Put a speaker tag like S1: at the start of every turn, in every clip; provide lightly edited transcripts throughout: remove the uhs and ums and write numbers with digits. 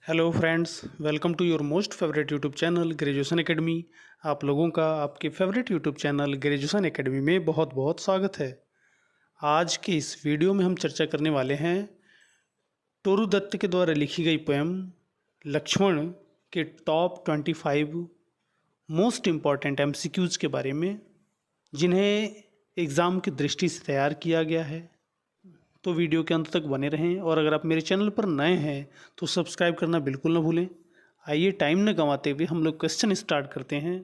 S1: Hello friends, welcome to your most favourite YouTube channel graduation academy. आप लोगों का आपके favourite YouTube channel graduation academy में बहुत बहुत स्वागत है। आज के इस वीडियो में हम चर्चा करने वाले हैं टोरू दत्त के द्वारा लिखी गई पोएम लक्ष्मण के टॉप 25 मोस्ट इम्पॉर्टेंट एमसीक्यूज़ के बारे में, जिन्हें एग्ज़ाम की दृष्टि से तैयार किया गया है। तो वीडियो के अंत तक बने रहें, और अगर आप मेरे चैनल पर नए हैं तो सब्सक्राइब करना बिल्कुल ना भूलें। आइए टाइम न गंवाते हुए हम लोग क्वेश्चन स्टार्ट करते हैं।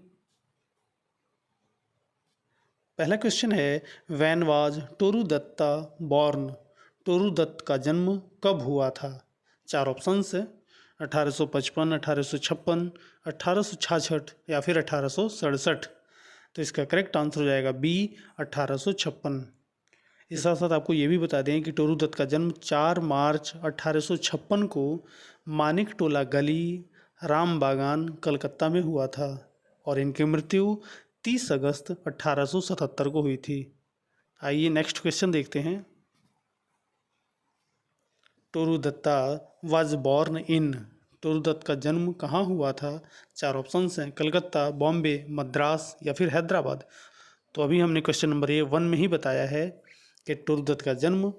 S1: पहला क्वेश्चन है, when was Toru Dutta born? Toru Dutt का जन्म कब हुआ था? चार ऑप्शंस है, 1855, 1856, 1866 या फिर 1867। तो इसका करेक्ट आंसर हो जाएगा बी, 1856। इस साथ साथ आपको ये भी बता दें कि टोरू दत्त का जन्म 4 मार्च 1856 को मानिक टोला गली, राम बागान, कलकत्ता में हुआ था, और इनकी मृत्यु 30 अगस्त 1877 को हुई थी। आइए नेक्स्ट क्वेश्चन देखते हैं। Toru Dutta was born in? Toru Dutt का जन्म कहाँ हुआ था? चार ऑप्शंस हैं, कलकत्ता, बॉम्बे, मद्रास या फिर हैदराबाद। तो अभी हमने क्वेश्चन नंबर A1 में ही बताया है कि टोरू दत्त का जन्म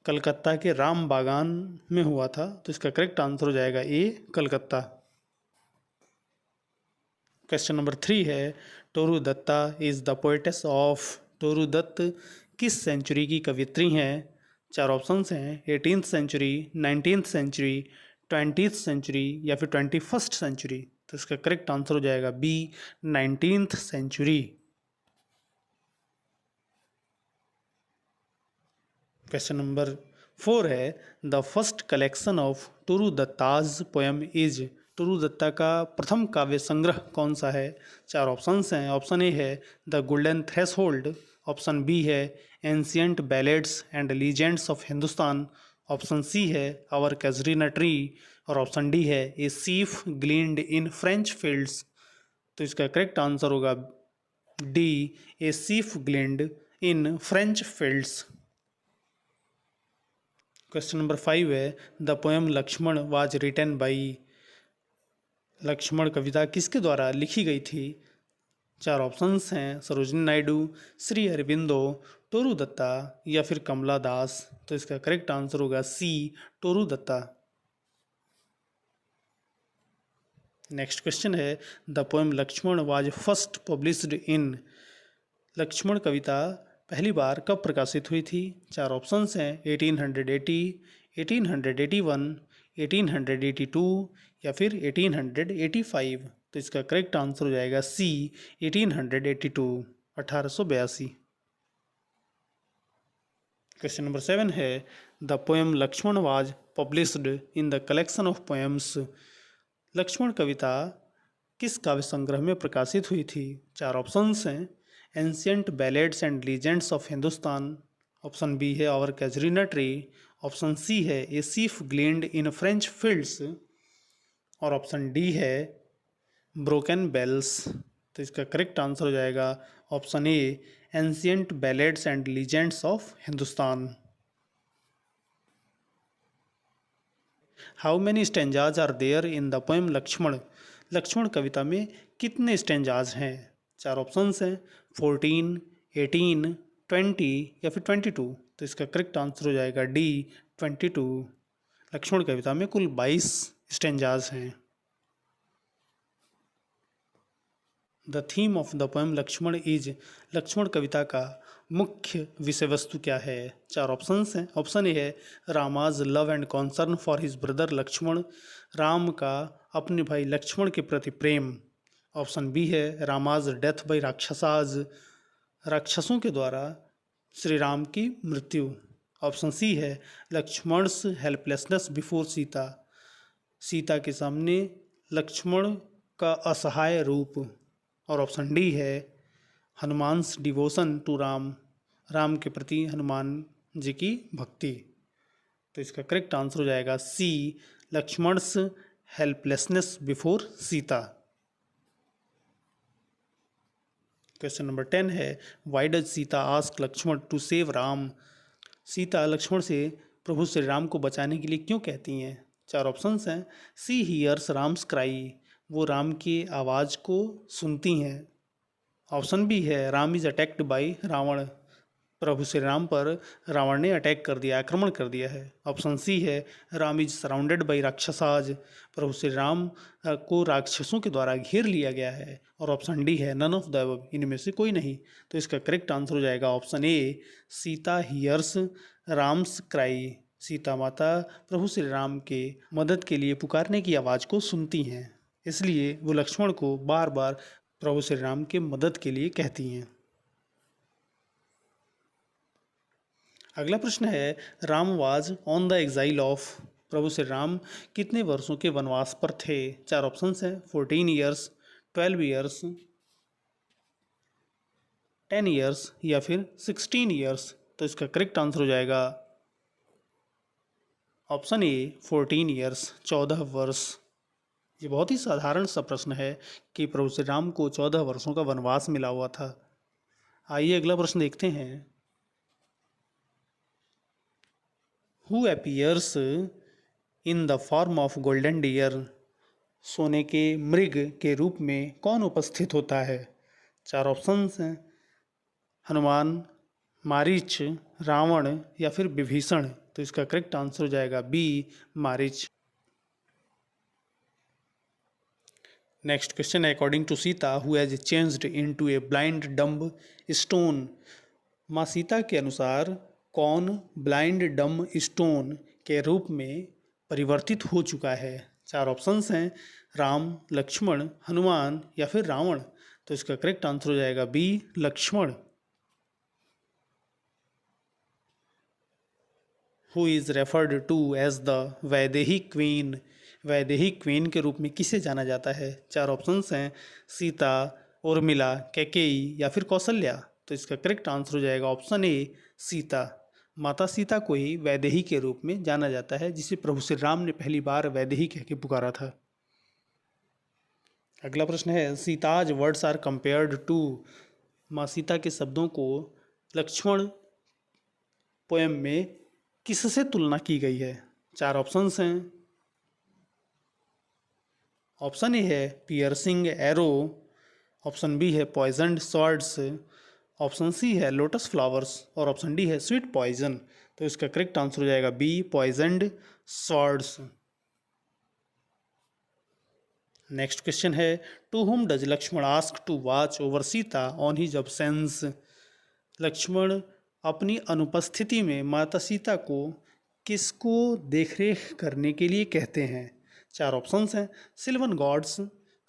S1: कलकत्ता के राम बागान में हुआ था। तो इसका करेक्ट आंसर हो जाएगा ए, कलकत्ता। क्वेश्चन नंबर 3 है, Toru Dutta is the poetess of? Toru Dutt किस सेंचुरी की कवियत्री हैं? चार ऑप्शंस हैं, 18th century, 19th century, 20th century या फिर 21st सेंचुरी। तो इसका करेक्ट आंसर हो जाएगा B, 19th century. Question number 4 है, the first collection of Toru Dutt's poem is? Toru Dutt का प्रथम काव्य संग्रह कौन सा है? चार ऑप्शंस हैं, ऑप्शन ए है the golden threshold, option B है ancient ballads and legends of Hindustan, option C है आवर कैजरीना ट्री, और ऑप्शन डी है a sheaf gleaned in French fields. तो इसका करेक्ट आंसर होगा D, a sheaf gleaned in French fields. Question number 5 है, the poem Lakshman was written by? Lakshman कविता किसके द्वारा लिखी गई थी? चार ऑप्शंस हैं, सरोजिनी नायडू, श्री अरबिंदो, टोरू दत्ता या फिर कमला दास। तो इसका करेक्ट आंसर होगा C, Toru Dutt. Next question है, the poem Lakshman was first published in? Lakshman कविता पहली बार कब प्रकाशित हुई थी? चार ऑप्शंस हैं, 1880, 1881, 1882 या फिर 1885। तो इसका करेक्ट आंसर हो जाएगा सी, 1882, 1882। क्वेश्चन नंबर 7 है, the poem Lakshman was published in the collection of poems? Lakshman कविता किस काव्य संग्रह में प्रकाशित हुई थी? चार ऑप्शंस हैं, ancient ballads and legends of Hindustan, option B है our casuarina tree, option C है a sheaf gleaned in French fields, और ऑप्शन डी है ब्रोकन बेल्स। तो इसका करेक्ट आंसर हो जाएगा option A, ancient ballads and legends of Hindustan. How many stanzas are there in the poem Lakshman? Lakshman कविता में कितने स्टेंजाज हैं? चार ऑप्शंस हैं, 14, 18, 20 या फिर 22। तो इसका करेक्ट आंसर हो जाएगा डी, 22। लक्ष्मण कविता में कुल 22 स्टेंजाज हैं। The theme of the poem Lakshman is? Lakshman कविता का मुख्य विषय वस्तु क्या है? चार ऑप्शंस हैं, ऑप्शन ए है Rama's love and concern for his brother Lakshman, Ram का अपने भाई लक्ष्मण के प्रति प्रेम, ऑप्शन बी है रामाज डेथ बाई राक्षसाज, राक्षसों के द्वारा श्री राम की मृत्यु, ऑप्शन सी है लक्ष्मण्स हेल्पलेसनेस बिफोर सीता, सीता के सामने लक्ष्मण का असहाय रूप, और ऑप्शन डी है हनुमान्स डिवोशन टू राम, राम के प्रति हनुमान जी की भक्ति। तो इसका करेक्ट आंसर हो जाएगा C, Lakshman's helplessness before Sita. Question number 10 है, why does Sita ask Lakshman to save Ram? Sita Lakshman से प्रभु श्री राम को बचाने के लिए क्यों कहती हैं? चार ऑप्शंस हैं। सी हियर्स राम्स क्राई, वो राम की आवाज़ को सुनती हैं। ऑप्शन बी है Ram is attacked by Ravan, प्रभु श्री राम पर रावण ने अटैक कर दिया, आक्रमण कर दिया है। ऑप्शन सी है Ram is surrounded by rakshasas, प्रभु श्री राम को राक्षसों के द्वारा घेर लिया गया है। और ऑप्शन डी है नन ऑफ द अबव, इनमें से कोई नहीं। तो इसका करेक्ट आंसर हो जाएगा option A, Sita hears Ram's cry, Sita माता प्रभु श्री राम के मदद के लिए पुकारने की आवाज़ को सुनती हैं, इसलिए वो लक्ष्मण को बार बार प्रभु श्री राम के मदद के लिए कहती हैं। अगला प्रश्न है Ram was on the exile of, प्रभु श्री राम कितने वर्षों के वनवास पर थे। चार ऑप्शंस हैं। 14 ईयर्स, 12 ईयर्स, 10 ईयर्स या फिर 16 ईयर्स। तो इसका करेक्ट आंसर हो जाएगा ऑप्शन ए 14 ईयर्स, 14 वर्ष। ये बहुत ही साधारण सा प्रश्न है कि प्रभु श्री राम को 14 वर्षों का वनवास मिला हुआ था। आइए अगला प्रश्न देखते हैं। Who appears in the form of golden deer, सोने के मृग के रूप में कौन उपस्थित होता है। चार ऑप्शंस हैं। हनुमान, मारीच, रावण या फिर विभीषण। तो इसका करेक्ट आंसर हो जाएगा बी, मारीच। नेक्स्ट क्वेश्चन है according to Sita who has changed into a blind dumb stone, माँ सीता के अनुसार कौन ब्लाइंड डम स्टोन के रूप में परिवर्तित हो चुका है। चार ऑप्शंस हैं। राम, लक्ष्मण, हनुमान या फिर रावण। तो इसका करेक्ट आंसर हो जाएगा B, Lakshman. Who is referred to as the Vaidehi queen, Vaidehi queen के रूप में किसे जाना जाता है। चार ऑप्शंस हैं। सीता, उर्मिला, कैकेयी या फिर कौशल्या। तो इसका करेक्ट आंसर हो जाएगा ऑप्शन ए, सीता। माता सीता को ही वैदेही के रूप में जाना जाता है, जिसे प्रभु श्री राम ने पहली बार वैदेही कह के पुकारा था। अगला प्रश्न है Sita's words are compared to, माँ सीता के शब्दों को लक्ष्मण पोएम में किससे तुलना की गई है। चार ऑप्शंस हैं। ऑप्शन ए है पियर्सिंग एरो, ऑप्शन बी है पॉइजनड स्वॉर्ड्स, ऑप्शन सी है लोटस फ्लावर्स और ऑप्शन डी है स्वीट पॉइजन। तो इसका करेक्ट आंसर हो जाएगा B, poisoned swords. Next question है to whom does Lakshman ask to watch over Sita on his absence, Lakshman अपनी अनुपस्थिति में माता सीता को किसको देखरेख करने के लिए कहते हैं। चार ऑप्शंस हैं। सिल्वन गॉड्स,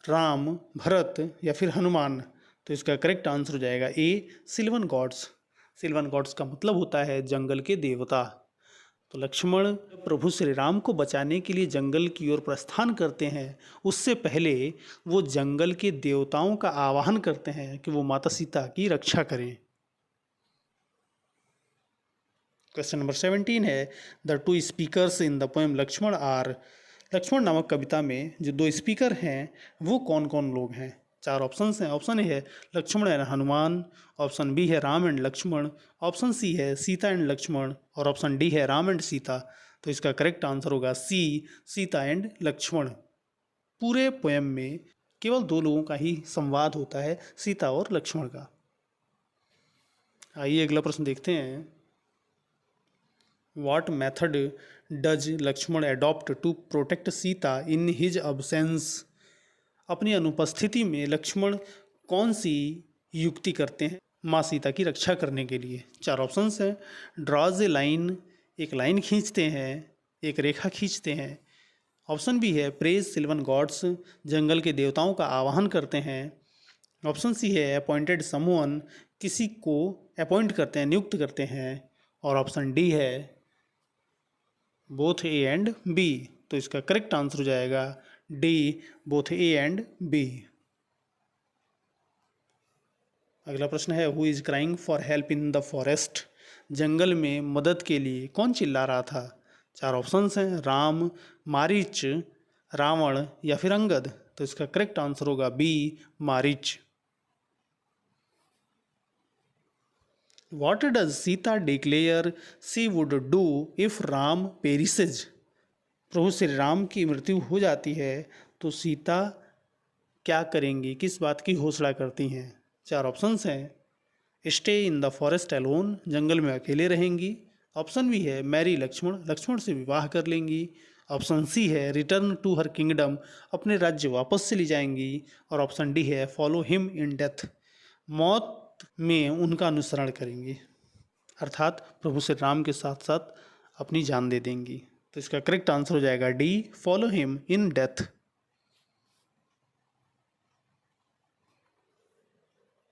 S1: राम, भरत या फिर हनुमान। तो इसका करेक्ट आंसर हो जाएगा ए, सिल्वन गॉड्स। सिल्वन गॉड्स का मतलब होता है जंगल के देवता। तो लक्ष्मण प्रभु श्री राम को बचाने के लिए जंगल की ओर प्रस्थान करते हैं, उससे पहले वो जंगल के देवताओं का आवाहन करते हैं कि वो माता सीता की रक्षा करें। क्वेश्चन नंबर 17 है the two speakers in the poem Lakshman are, Lakshman नामक कविता में जो दो स्पीकर हैं वो कौन कौन लोग हैं। चार ऑप्शंस हैं। ऑप्शन ए है Lakshman and Hanuman, option B है Ram and Lakshman, option C है सीता एंड लक्ष्मण और ऑप्शन डी है राम एंड सीता। तो इसका करेक्ट आंसर होगा सी, सीता एंड लक्ष्मण। पूरे पोएम में केवल दो लोगों का ही संवाद होता है, सीता और लक्ष्मण का। आइए अगला प्रश्न देखते हैं। What method does Lakshman adopt to protect Sita in his absence, अपनी अनुपस्थिति में लक्ष्मण कौन सी युक्ति करते हैं माँ सीता की रक्षा करने के लिए। चार ऑप्शंस हैं। ड्रॉज ए लाइन, एक लाइन खींचते हैं, एक रेखा खींचते हैं। ऑप्शन बी है प्रेज सिल्वन गॉड्स, जंगल के देवताओं का आवाहन करते हैं। ऑप्शन सी है अपॉइंटेड समवन, किसी को अपॉइंट करते हैं, नियुक्त करते हैं। और ऑप्शन डी है बोथ ए एंड बी। तो इसका करेक्ट आंसर हो जाएगा D, both A and B. अगला प्रश्न है who is crying for help in the forest, जंगल में मदद के लिए कौन चिल्ला रहा था। चार ऑप्शंस हैं। राम, मारीच, रावण या फिर अंगद। तो इसका करेक्ट आंसर होगा B, Marich. What does Sita declare she would do if Ram perishes, प्रभु श्री राम की मृत्यु हो जाती है तो सीता क्या करेंगी, किस बात की घोषणा करती हैं? 4 ऑप्शंस हैं। Stay in the forest alone, जंगल में अकेले रहेंगी। ऑप्शन बी है मैरी लक्ष्मण, लक्ष्मण से विवाह कर लेंगी। ऑप्शन सी है रिटर्न टू हर किंगडम, अपने राज्य वापस चली जाएंगी। और ऑप्शन डी है फॉलो हिम इन डेथ, मौत में उनका अनुसरण करेंगी, अर्थात प्रभु श्री राम के साथ साथ अपनी जान दे देंगी। तो इसका करेक्ट आंसर हो जाएगा D, follow him in death.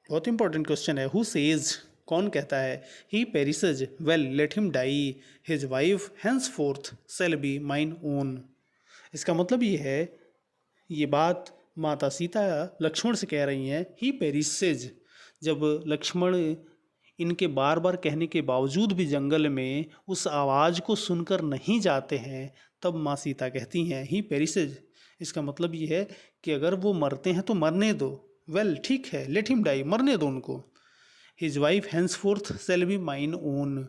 S1: बहुत इंपॉर्टेंट क्वेश्चन है। हु सेज, कौन कहता है? He perishes, well let him die, his wife henceforth shall be mine own. इसका मतलब ये है, ये बात माता सीता लक्ष्मण से कह रही हैं। ही पेरिसेज, जब लक्ष्मण इनके बार बार कहने के बावजूद भी जंगल में उस आवाज़ को सुनकर नहीं जाते हैं, तब माँ सीता कहती हैं ही पेरिसेज। इसका मतलब ये है कि अगर वो मरते हैं तो मरने दो, वेल ठीक है, लेट हिम डाई, मरने दो उनको। His wife henceforth shall be mine own,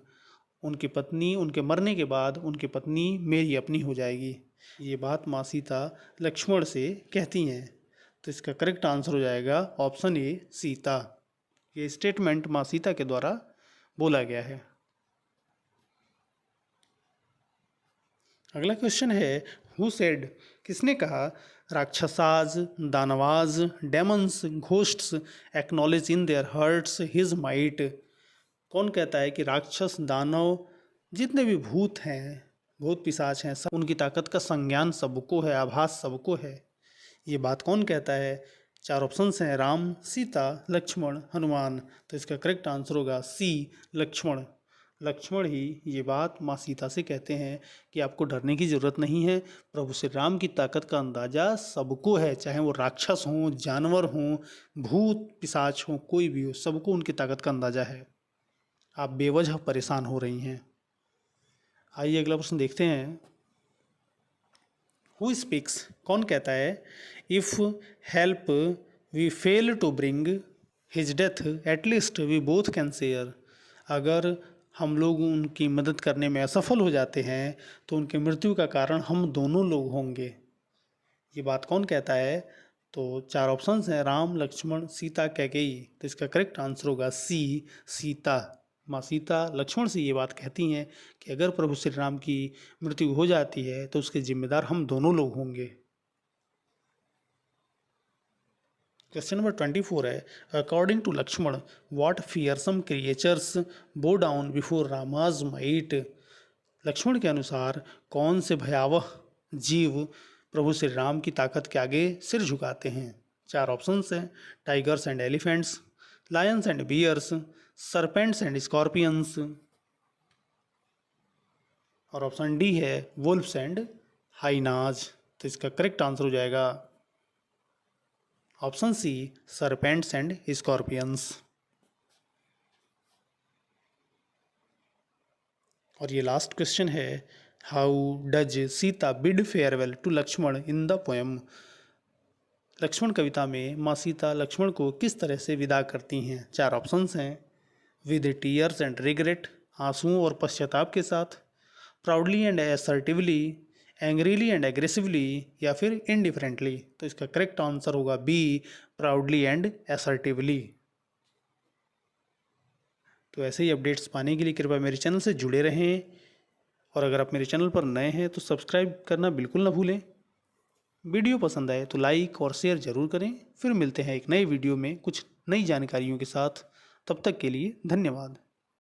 S1: उनकी पत्नी, उनके मरने के बाद उनकी पत्नी मेरी अपनी हो जाएगी। ये बात माँ सीता लक्ष्मण से कहती हैं। तो इसका करेक्ट आंसर हो जाएगा ऑप्शन ए, सीता। ये स्टेटमेंट माँ सीता के द्वारा बोला गया है। अगला क्वेश्चन है हु सेड, किसने कहा rakshasas, danavas, demons, ghosts acknowledge in their hearts his might. कौन कहता है कि राक्षस, दानव, जितने भी भूत हैं, भूत पिशाच हैं, सब उनकी ताकत का संज्ञान सबको है, आभास सबको है? ये बात कौन कहता है? 4 ऑप्शंस हैं, राम, सीता, लक्ष्मण, हनुमान। तो इसका करेक्ट आंसर होगा सी, लक्ष्मण। लक्ष्मण ही ये बात माँ सीता से कहते हैं कि आपको डरने की ज़रूरत नहीं है, प्रभु श्री राम की ताकत का अंदाज़ा सबको है, चाहे वो राक्षस हों, जानवर हों, भूत पिशाच हों, कोई भी हो, सबको उनकी ताकत का अंदाज़ा है। आप बेवजह परेशान हो रही हैं। आइए अगला प्रश्न देखते हैं। हु स्पीक्स, कौन कहता है? If help we fail to bring his death at least we both can share. अगर हम लोग उनकी मदद करने में असफल हो जाते हैं तो उनकी मृत्यु का कारण हम दोनों लोग होंगे। ये बात कौन कहता है? तो 4 ऑप्शंस हैं, राम, लक्ष्मण, सीता, कैकेयी। तो इसका करेक्ट आंसर होगा सी, सीता। माँ सीता लक्ष्मण से ये बात कहती हैं कि अगर प्रभु श्री राम की मृत्यु हो जाती है तो उसके जिम्मेदार हम दोनों लोग होंगे। क्वेश्चन नंबर 24 है, according to Lakshman what fearsome creatures bow down before Rama's might. Lakshman के अनुसार कौन से भयावह जीव प्रभु श्री राम की ताकत के आगे सिर झुकाते हैं? 4 ऑप्शंस हैं, tigers and elephants, lions and bears, serpents and scorpions. और ऑप्शन डी है वुल्फ्स एंड हाइनाज। तो इसका करेक्ट आंसर हो जाएगा option C, serpents and scorpions. और ये लास्ट क्वेश्चन है, how does Sita bid farewell to Lakshman in the poem. Lakshman कविता में माँ सीता लक्ष्मण को किस तरह से विदा करती हैं? 4 ऑप्शंस हैं, विद टीयर्स एंड रिग्रेट, आंसुओं और पश्चाताप के साथ, proudly and assertively, angrily and aggressively, या फिर इनडिफरेंटली। तो इसका करेक्ट आंसर होगा बी, प्राउडली एंड असर्टिवली। तो ऐसे ही अपडेट्स पाने के लिए कृपया मेरे चैनल से जुड़े रहें, और अगर आप मेरे चैनल पर नए हैं तो सब्सक्राइब करना बिल्कुल ना भूलें। वीडियो पसंद आए तो लाइक और शेयर ज़रूर करें। फिर मिलते हैं एक नए वीडियो में कुछ नई जानकारियों के साथ। तब तक के लिए धन्यवाद।